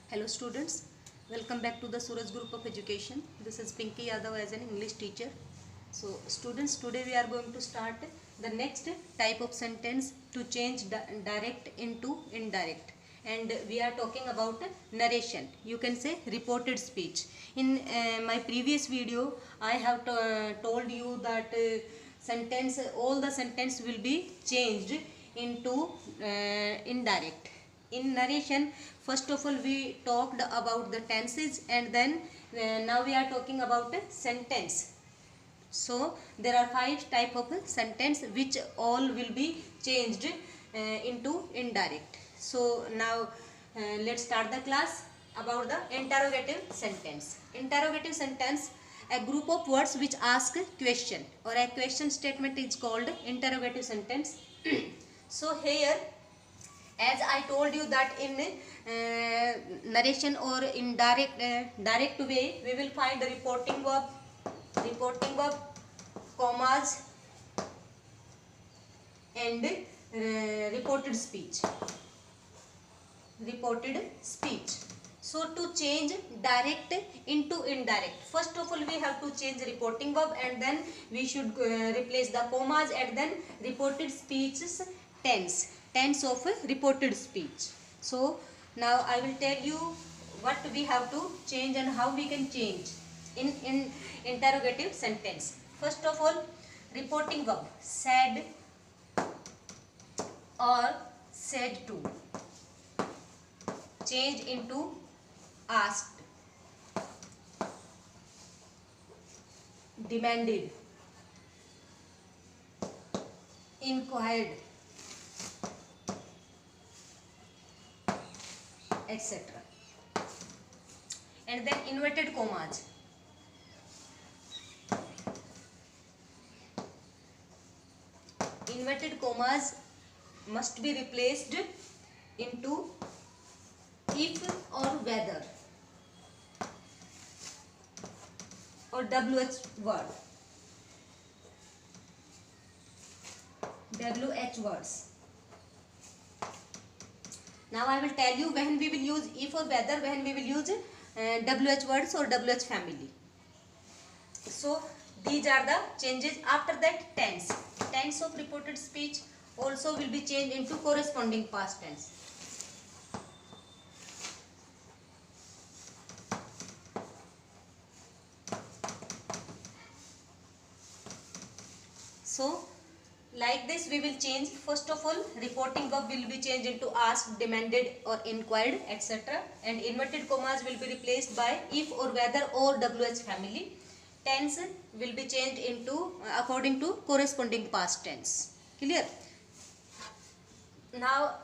Hello students, welcome back to the Suraj Group of Education. This is Pinky Yadav as an English teacher. So students, today we are going to start the next type of sentence to change direct into indirect. And we are talking about narration. You can say reported speech. In my previous video, I have told you that all the sentence will be changed into indirect. In narration, first of all we talked about the tenses, and then now we are talking about a sentence. So there are 5 type of sentence which all will be changed into indirect. So now let's start the class about the interrogative sentence. Interrogative sentence, a group of words which ask a question, or a question statement is called interrogative sentence. So here, as I told you that in narration or in direct way, we will find the reporting verb, commas, and reported speech. So to change direct into indirect, first of all we have to change reporting verb, and then we should replace the commas, and then reported speech's tense of reported speech. So now I will tell you what we have to change and how we can change in interrogative sentence. First of all, reporting verb, said or said to, change into asked, demanded, inquired, etc. And then inverted commas. Inverted commas must be replaced into if or whether or WH word. WH words. Now I will tell you when we will use if or whether, when we will use WH words or WH family. So these are the changes. After that, tense of reported speech also will be changed into corresponding past tense. So like this we will change. First of all, reporting verb will be changed into asked, demanded or inquired, etc. And inverted commas will be replaced by if or whether or WH family. Tense will be changed into according to corresponding past tense. Clear? Now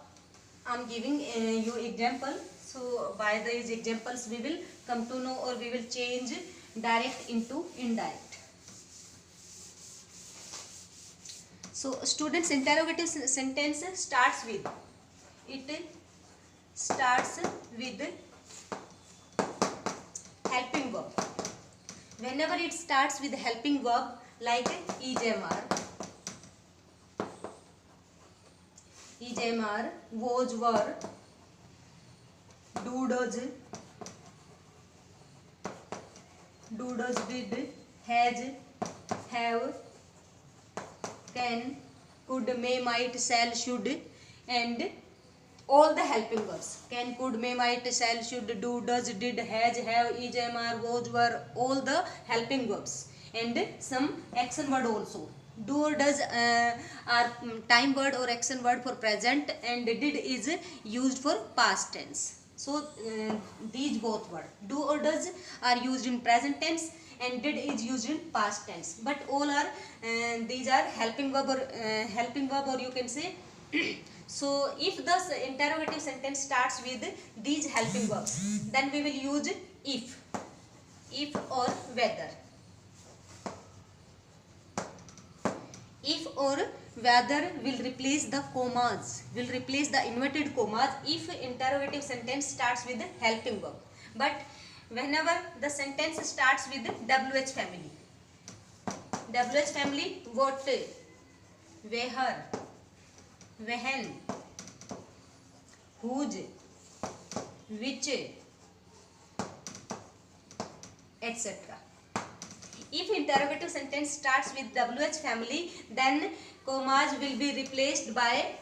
I am giving you example. So by these examples we will come to know, or we will change direct into indirect. So students, interrogative sentence starts with helping verb. Whenever it starts with helping verb, like EJMR, was, were, do, does, did, has, have, can, could, may, might, shall, should, and all the helping verbs. Can, could, may, might, shall, should, do, does, did, has, have, is, are, was, were, all the helping verbs, and some action word also. Do or does are time word or action word for present, and did is used for past tense. So these both words, do or does, are used in present tense, and did is used in past tense, but all are these are helping verb, or you can say so if the interrogative sentence starts with these helping verbs, then we will use if or whether. If or whether will replace the commas, will replace the inverted commas if interrogative sentence starts with helping verb. But whenever the sentence starts with WH family, what, where, when, whose, which, etc. If interrogative sentence starts with WH family, then commas will be replaced by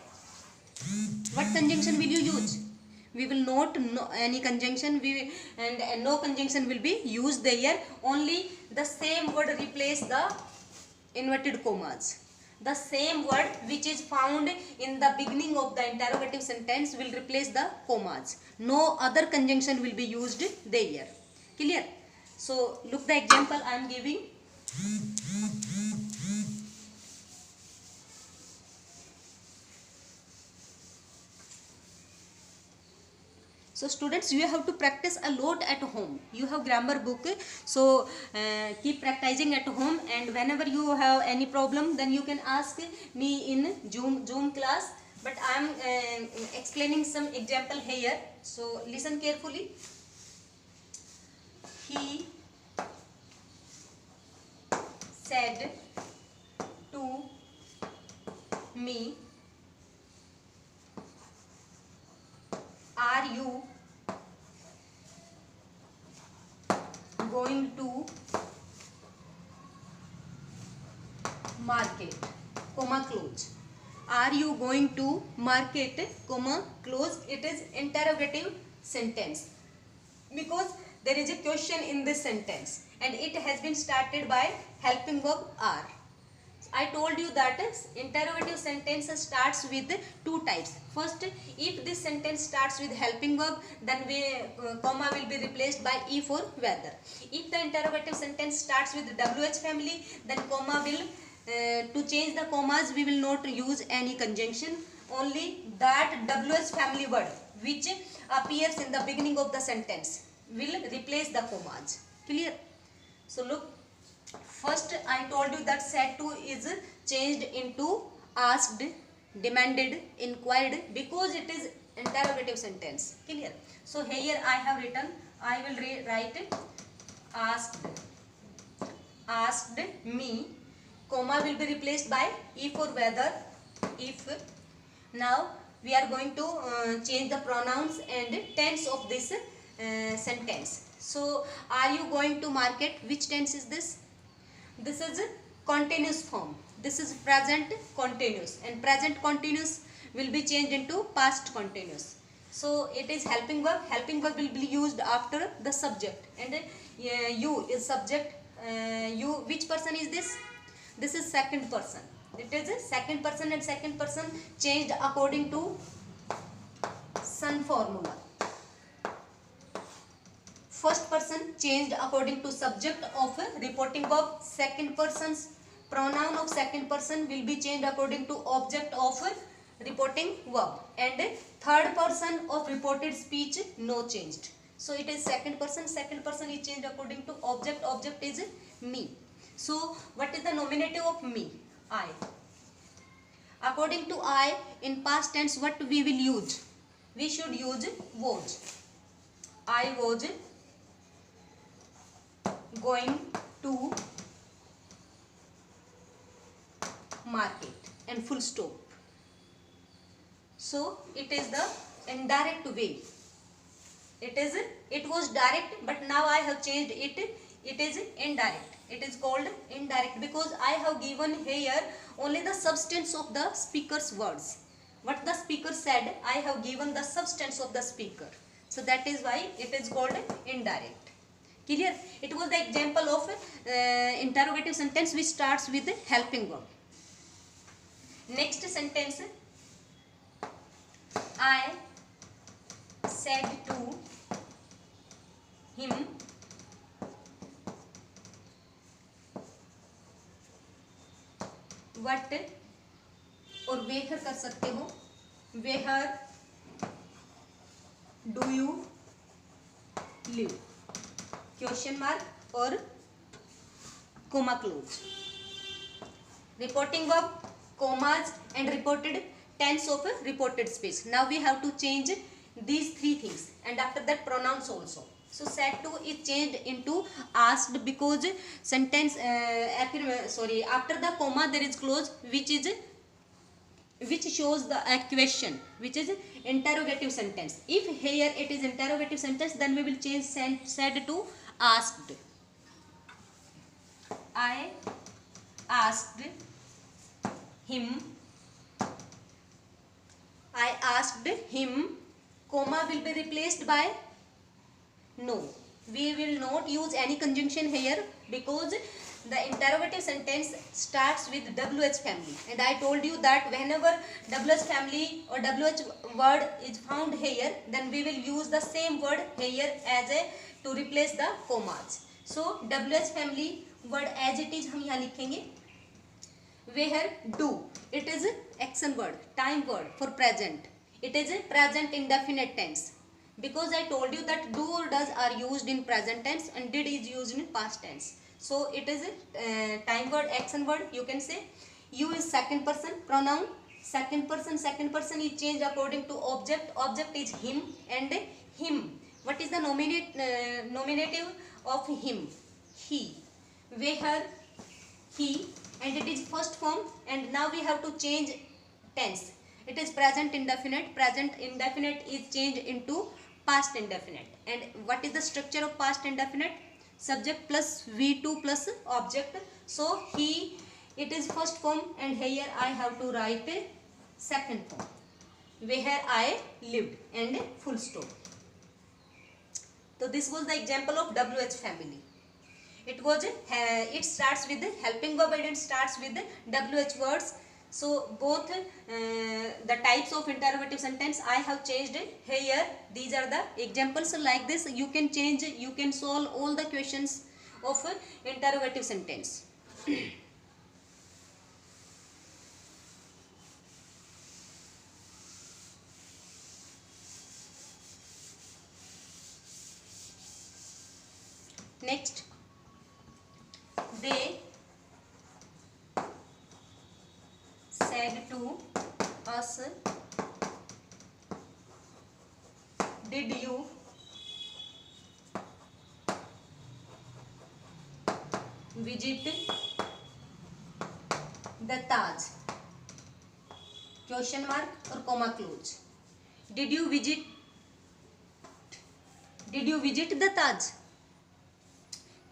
what conjunction will you use? We will not know any conjunction, and no conjunction will be used there. Only the same word replace the inverted commas. The same word which is found in the beginning of the interrogative sentence will replace the commas. No other conjunction will be used there. Clear? So look the example I am giving. So students, you have to practice a lot at home. You have grammar book, so keep practicing at home, and whenever you have any problem, then you can ask me in Zoom class. But I am explaining some example here, so listen carefully. He said to me, are you going to market, comma close. Are you going to market, comma close. It is interrogative sentence because there is a question in this sentence and it has been started by helping verb are. I told you that interrogative sentence starts with two types. First, if this sentence starts with helping verb, then comma will be replaced by E for whether. If the interrogative sentence starts with WH family, then comma will, to change the commas, we will not use any conjunction. Only that WH family word which appears in the beginning of the sentence will replace the commas. Clear? So look. First, I told you that said to is changed into asked, demanded, inquired because it is interrogative sentence. Clear? So here I have written, I will write asked me, comma will be replaced by E for whether, if. Now we are going to change the pronouns and tense of this sentence. So are you going to market? Which tense is this? This is a continuous form. This is present continuous, and present continuous will be changed into past continuous. So it is helping verb. Helping verb will be used after the subject, and you is subject. You, which person is this? This is second person. It is a second person, and second person changed according to Sun formula. First person changed according to subject of reporting verb. Second person's pronoun of second person will be changed according to object of reporting verb. And third person of reported speech no changed. So it is second person. Second person is changed according to object. Object is me. So what is the nominative of me? I. According to I, in past tense, what we will use? We should use was. I was going to market, and full stop. So it is the indirect way. It was direct, but now I have changed it. It is indirect. It is called indirect because I have given here only the substance of the speaker's words. What the speaker said, I have given the substance of the speaker. So that is why it is called indirect. Clear? It was the example of interrogative sentence which starts with helping verb. Next sentence. I said to him, what, और where कर सकते हो, where do you live, question mark और comma close. Reporting verb, commas and reported tense of reported speech. Now we have to change these three things, and after that pronouns also. So said to is changed into asked because sentence after the comma there is clause which shows the question, which is interrogative sentence. If here it is interrogative sentence, then we will change said to asked. I asked him. I asked him, comma will be replaced by no. We will not use any conjunction here because the interrogative sentence starts with WH family, and I told you that whenever WH family or WH word is found here, then we will use the same word here as a to replace the commas. So WH family word as it is हम यहाँ लिखेंगे. Where do, it is action word, time word for present. It is a present indefinite tense. Because I told you that do or does are used in present tense and did is used in past tense. So it is a time word, action word. You can say you is second person pronoun. Second person is changed according to object. Object is him and him. What is the nominative of him? He. Where he, and it is first form, and now we have to change tense. It is present indefinite. Present indefinite is changed into past indefinite. And what is the structure of past indefinite? Subject plus V2 plus object. So he, it is first form, and here I have to write a second form. Where I lived, and full stop. So this was the example of WH family. It was it starts with the helping verb and it starts with the WH words. So both the types of interrogative sentence I have changed here. These are the examples. So like this you can change, you can solve all the questions of interrogative sentence. Next, they said to us, did you visit the Taj? Question mark or comma close. Did you visit the Taj?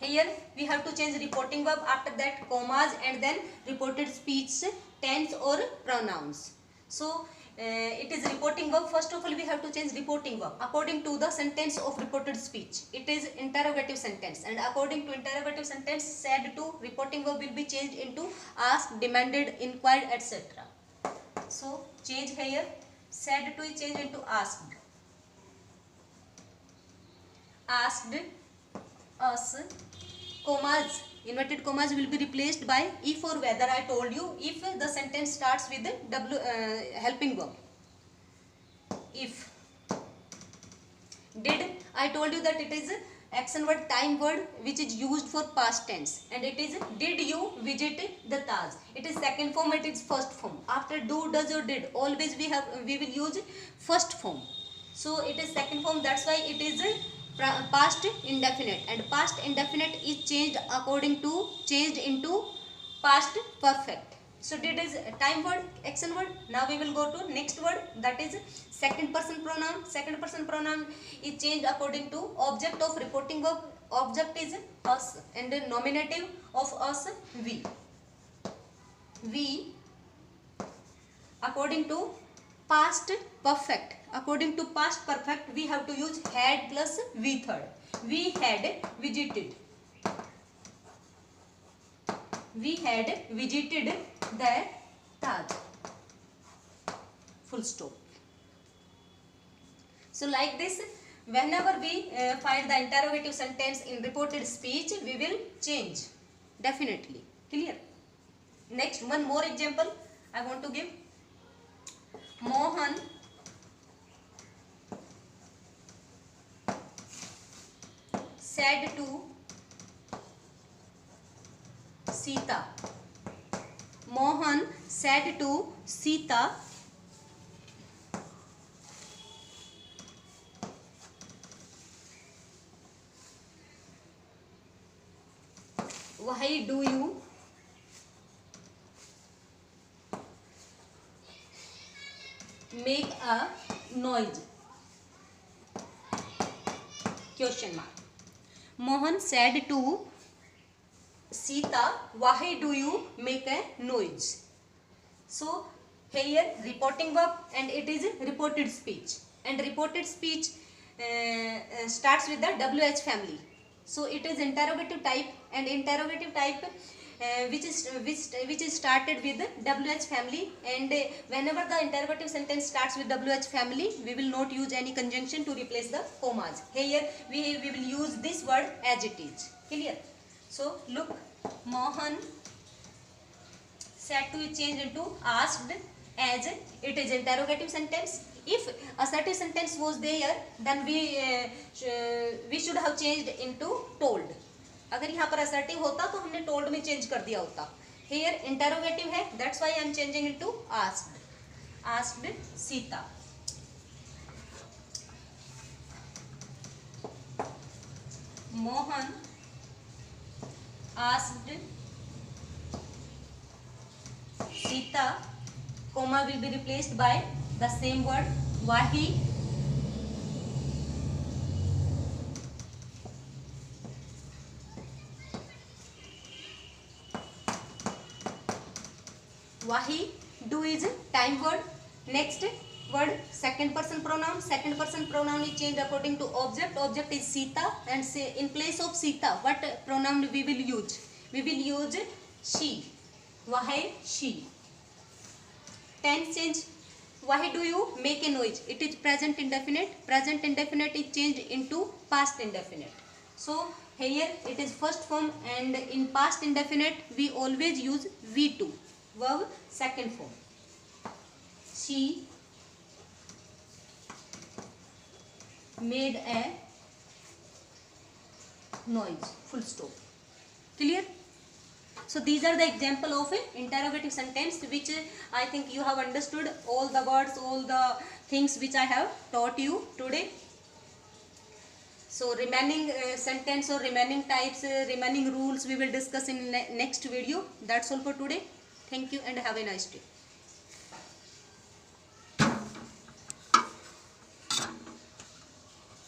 Here we have to change reporting verb, after that commas, and then reported speech tense or pronouns. So it is reporting verb. First of all we have to change reporting verb according to the sentence of reported speech. It is interrogative sentence, and according to interrogative sentence, said to reporting verb will be changed into asked, demanded, inquired, etc. So change here, said to is changed into asked. Asked us, commas, inverted commas will be replaced by if or whether. I told you if the sentence starts with the helping verb. If. Did, I told you that it is action word, time word which is used for past tense, and it is did you visit the Taj. It is second form, it is first form. After do, does or did always we will use first form. So it is second form, that's why it is past indefinite, and past indefinite is changed into past perfect. So did is time word, action word. Now we will go to next word, that is second person pronoun. Second person pronoun is changed according to object of reporting verb. Object is us, and the nominative of us we. We according to past perfect. According to past perfect we have to use had plus we third. We had visited. We had visited the Taj. Full stop. So like this, whenever we find the interrogative sentence in reported speech, we will change. Definitely. Clear? Next, one more example I want to give. Mohan said to Sita. Mohan said to Sita, why do you make a noise? Question mark. Mohan said to Sita, why do you make a noise? So here reporting verb, and it is reported speech, and reported speech starts with the WH family. So it is interrogative type, and interrogative type which is started with the WH family, and whenever the interrogative sentence starts with WH family, we will not use any conjunction to replace the commas. Here we will use this word as it is. Clear? So look, Mohan said to be changed into asked, as it is interrogative sentence. If assertive sentence was there, then we should have changed into told. अगर यहाँ पर assertive होता तो हमने told में change कर दिया होता. Here interrogative है, that's why I am changing into asked. Asked Sita. Mohan asked Sita, comma will be replaced by the same word wahi. Wahi do is time word. Next word second person pronoun. Second person pronoun is changed according to object. Object is Sita, and say in place of Sita what pronoun we will use? We will use she. Wahi she. Tense change. Why do you make a noise? It is present indefinite. Present indefinite is changed into past indefinite. So here it is first form, and in past indefinite we always use V2, verb second form. She made a noise. Full stop. Clear? So these are the example of interrogative sentence, which I think you have understood all the words, all the things which I have taught you today. So remaining sentence or remaining types, remaining rules we will discuss in next video. That's all for today. Thank you and have a nice day.